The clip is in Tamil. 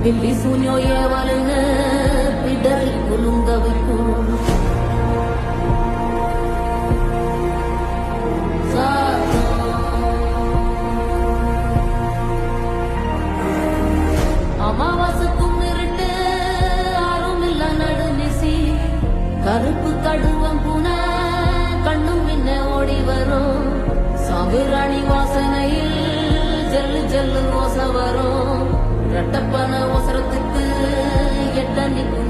பில்லி சூன்யோ ஏவலுன்னு பிடரி குலுங்க வைக்கும் அமாவாசைக்கும் இருட்டு ஆறும் இல்ல நடுநிசி கருப்பு கடுவம் புன கண்ணும் முன்ன ஓடி வரும் சாம்பிராணி வாசனையில் ஜல்லு ஜல்லு ஓசை வரும் ரெட்டப்பன அவசரத்துக்கு எட்ட நிற்கும்